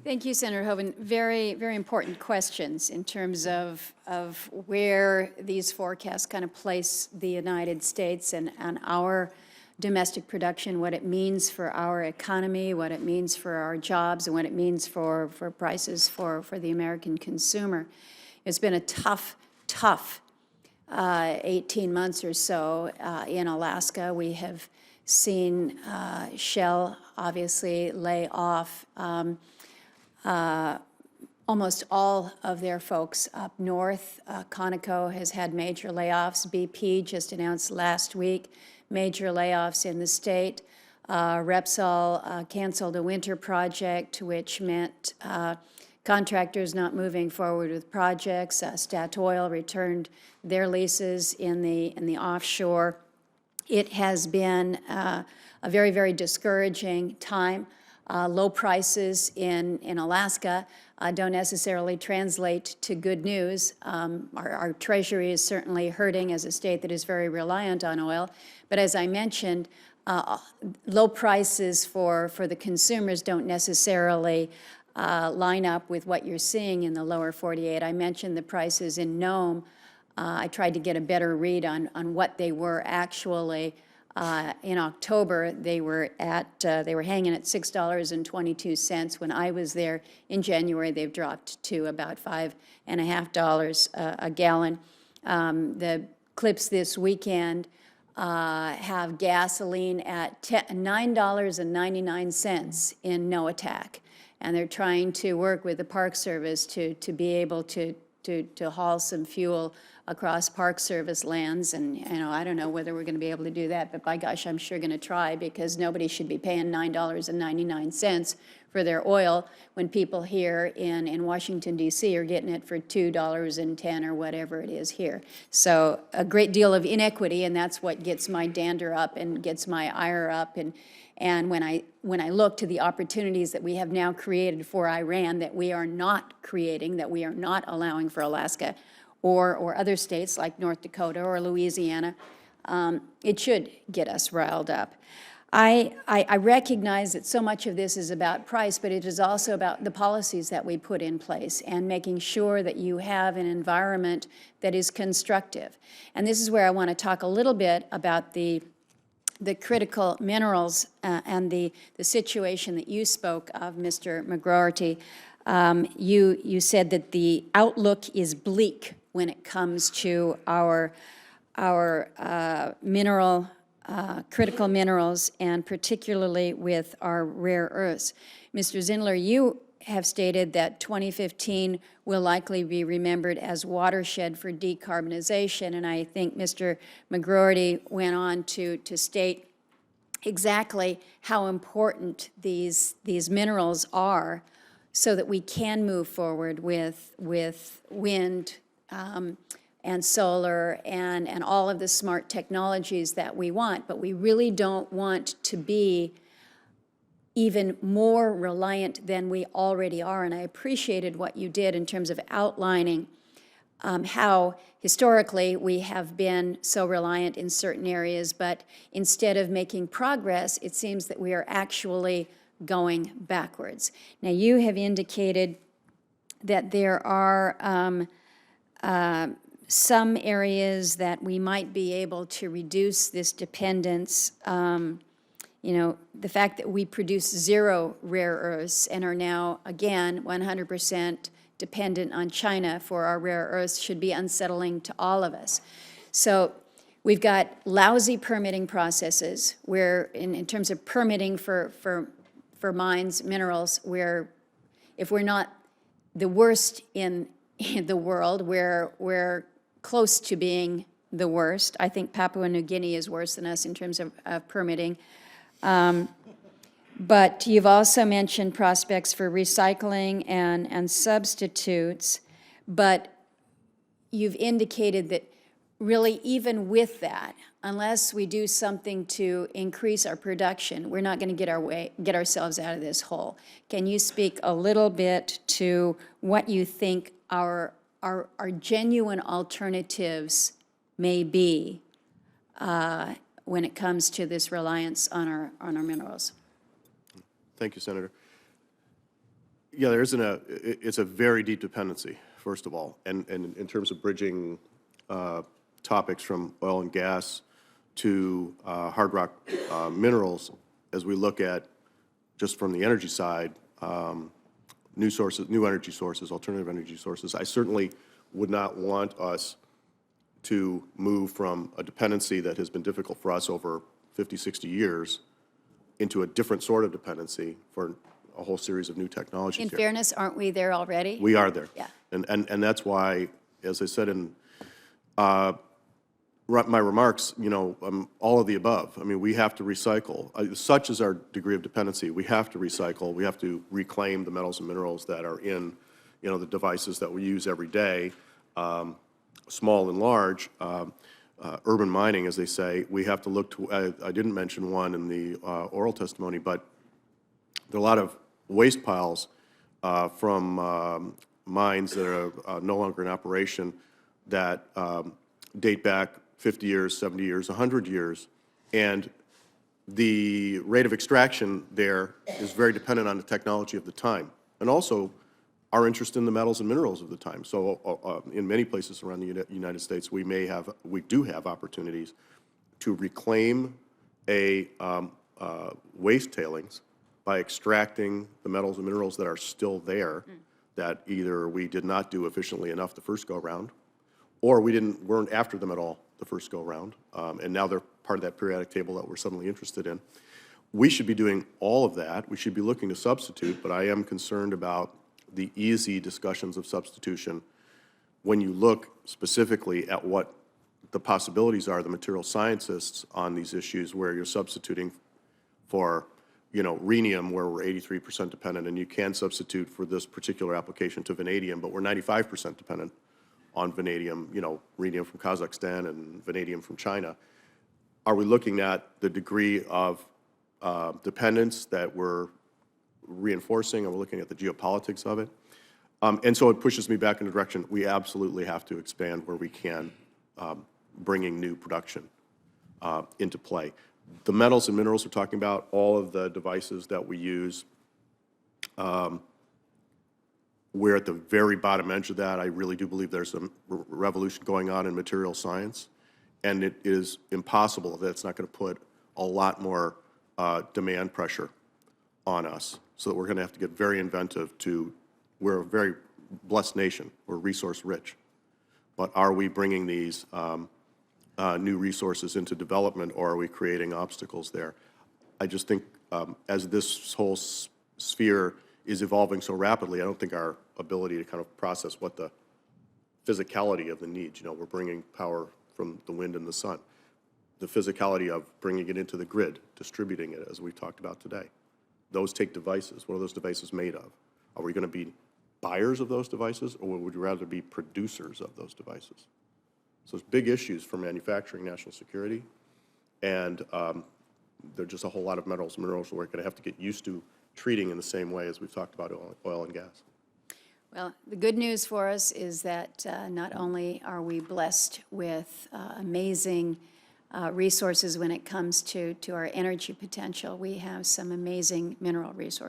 Thank you, Senator Hoeven. Very, very important questions in terms of where these forecasts kind of place the United States and our domestic production, what it means for our economy, what it means for our jobs, and what it means for prices for the American consumer. It's been a tough 18 months or so in Alaska. We have seen Shell obviously lay off almost all of their folks up north. Conoco has had major layoffs. BP just announced last week major layoffs in the state. Repsol canceled a winter project, which meant contractors not moving forward with projects. Statoil returned their leases in the offshore. It has been a very, very discouraging time. Low prices in Alaska don't necessarily translate to good news. Our treasury is certainly hurting as a state that is very reliant on oil. But as I mentioned, low prices for the consumers don't necessarily line up with what you're seeing in the lower 48. I mentioned the prices in Nome. I tried to get a better read on what they were actually. In October, they were hanging at $6.22. When I was there in January, they've dropped to about $5.50 a gallon. The clips this weekend have gasoline at $9.99 in no attack, and they're trying to work with the Park Service to be able to haul some fuel across Park Service lands. And I don't know whether we're going to be able to do that, but by gosh, I'm sure going to try, because nobody should be paying $9.99 for their oil when people here in Washington, D.C. are getting it for $2.10 or whatever it is here. So a great deal of inequity, and that's what gets my dander up and gets my ire up. And when I look to the opportunities that we have now created for Iran that we are not creating, that we are not allowing for Alaska or other states like North Dakota or Louisiana, it should get us riled up. I recognize that so much of this is about price, but it is also about the policies that we put in place and making sure that you have an environment that is constructive. And this is where I want to talk a little bit about the critical minerals and the situation that you spoke of, Mr. McGroarty. You said that the outlook is bleak when it comes to our critical minerals, and particularly with our rare earths. Mr. Zindler, you have stated that 2015 will likely be remembered as watershed for decarbonization, and I think Mr. McGroarty went on to state exactly how important these minerals are so that we can move forward with wind and solar and all of the smart technologies that we want. But we really don't want to be even more reliant than we already are. And I appreciated what you did in terms of outlining how historically we have been so reliant in certain areas, but instead of making progress, it seems that we are actually going backwards. Now, you have indicated that there are some areas that we might be able to reduce this dependence. The fact that we produce 0 rare earths and are now, again, 100% dependent on China for our rare earths should be unsettling to all of us. So we've got lousy permitting processes where, in terms of permitting for mines, minerals, where if we're not the worst in the world, we're close to being the worst. I think Papua New Guinea is worse than us in terms of permitting. But you've also mentioned prospects for recycling and substitutes, but you've indicated that really even with that, unless we do something to increase our production, we're not going to get ourselves out of this hole. Can you speak a little bit to what you think our genuine alternatives may be when it comes to this reliance on our minerals? Thank you, Senator. Yeah, there isn't it's a very deep dependency, first of all. And in terms of bridging topics from oil and gas to hard rock minerals, as we look at just from the energy side, new sources, new energy sources, alternative energy sources, I certainly would not want us to move from a dependency that has been difficult for us over 50, 60 years into a different sort of dependency for a whole series of new technologies. In here. fairness, aren't we there already? We are there. Yeah. And that's why, as I said in my remarks, you know, all of the above. I mean, we have to recycle. Such is our degree of dependency. We have to recycle. We have to reclaim the metals and minerals that are in, you know, the devices that we use every day, small and large. Urban mining, as they say, we have to look to, I didn't mention one in the oral testimony, but there are a lot of waste piles from mines that are no longer in operation that date back 50 years, 70 years, 100 years, and the rate of extraction there is very dependent on the technology of the time, and also our interest in the metals and minerals of the time. So in many places around the United States, we do have opportunities to reclaim a waste tailings by extracting the metals and minerals that are still there that either we did not do efficiently enough the first go-around, or we weren't after them at all the first go-around, and now they're part of that periodic table that we're suddenly interested in. We should be doing all of that. We should be looking to substitute, but I am concerned about the easy discussions of substitution when you look specifically at what the possibilities are, the material scientists on these issues, where you're substituting for, you know, rhenium, where we're 83% dependent, and you can substitute for this particular application to vanadium, but we're 95% dependent on vanadium, you know, rhenium from Kazakhstan and vanadium from China. Are we looking at the degree of dependence that we're reinforcing? Are we looking at the geopolitics of it? And so it pushes me back in the direction we absolutely have to expand where we can, bringing new production into play. The metals and minerals we're talking about, all of the devices that we use, we're at the very bottom edge of that. I really do believe there's a revolution going on in material science, and it is impossible that it's not going to put a lot more demand pressure on us, so that we're going to have to get very inventive we're a very blessed nation, we're resource rich, but are we bringing these new resources into development, or are we creating obstacles there? I just think as this whole sphere is evolving so rapidly, I don't think our ability to kind of process what the physicality of the needs, you know, we're bringing power from the wind and the sun, the physicality of bringing it into the grid, distributing it, as we've talked about today. Those take devices. What are those devices made of? Are we going to be buyers of those devices, or would we rather be producers of those devices? So it's big issues for manufacturing, national security, and there are just a whole lot of metals and minerals we're going to have to get used to treating in the same way as we've talked about oil and gas. Well, the good news for us is that not only are we blessed with amazing resources when it comes to our energy potential, we have some amazing mineral resources.